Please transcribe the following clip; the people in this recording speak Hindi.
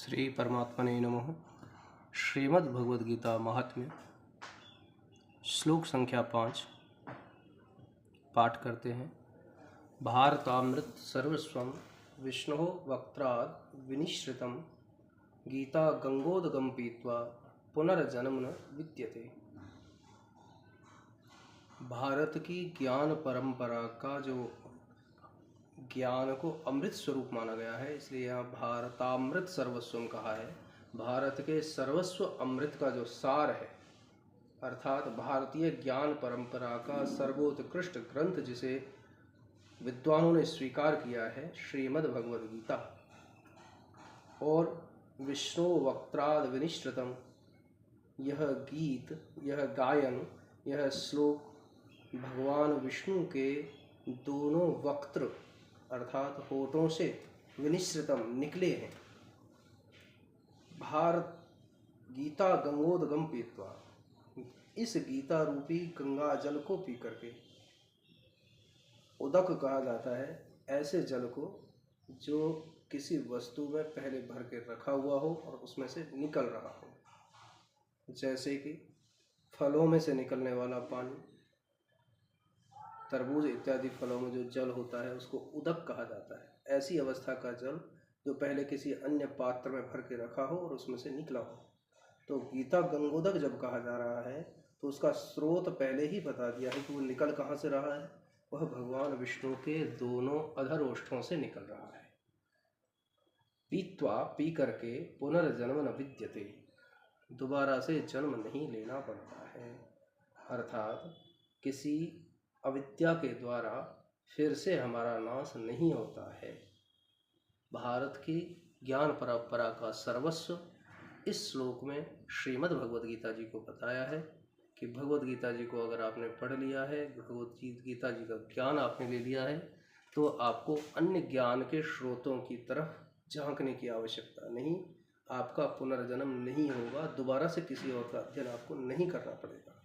श्री परमात्मने नमः। श्रीमद् भगवद गीता महात्म्य श्लोक संख्या 5 पाठ करते हैं। भारतामृत सर्वस्वं विष्णुः वक्त्राद् विनिश्रितं गीता गंगोदकं पीत्वा पुनर्जन्म न विद्यते। भारत की ज्ञान परंपरा का जो ज्ञान को अमृत स्वरूप माना गया है, इसलिए यहाँ भारतामृत सर्वस्वम कहा है। भारत के सर्वस्व अमृत का जो सार है, अर्थात भारतीय ज्ञान परंपरा का सर्वोत्कृष्ट ग्रंथ जिसे विद्वानों ने स्वीकार किया है, श्रीमद् भगवद गीता। और विष्णु वक्त्राद विनिश्रितम, यह गीत, यह गायन, यह श्लोक भगवान विष्णु के दोनों वक्त्र अर्थात होठों से विनिश्रितम निकले हैं। भारत गीता गंगोदकम पीत्वा, इस गीता रूपी गंगा जल को पी करके, उदक कहा जाता है ऐसे जल को जो किसी वस्तु में पहले भर के रखा हुआ हो और उसमें से निकल रहा हो, जैसे कि फलों में से निकलने वाला पानी, तरबूज इत्यादि फलों में जो जल होता है उसको उदक कहा जाता है। ऐसी अवस्था का जल जो पहले किसी अन्य पात्र में भर के रखा हो और उसमें से निकला हो। तो गीता गंगोदक जब कहा जा रहा है तो उसका स्रोत पहले ही बता दिया है कि वो निकल कहाँ से रहा है। वह भगवान विष्णु के दोनों अधर ओष्ठों से निकल रहा है। पीत्वा, पी करके, पुनर्जन्म न विद्यते, दोबारा से जन्म नहीं लेना पड़ता है। अर्थात किसी अविद्या के द्वारा फिर से हमारा नाश नहीं होता है। भारत की ज्ञान परंपरा का सर्वस्व इस श्लोक में श्रीमद् भगवद गीता जी को बताया है कि भगवद गीता जी को अगर आपने पढ़ लिया है, भगवद गीता जी का ज्ञान आपने ले लिया है, तो आपको अन्य ज्ञान के स्रोतों की तरफ झांकने की आवश्यकता नहीं। आपका पुनर्जन्म नहीं होगा, दोबारा से किसी और का अध्ययन आपको नहीं करना पड़ेगा।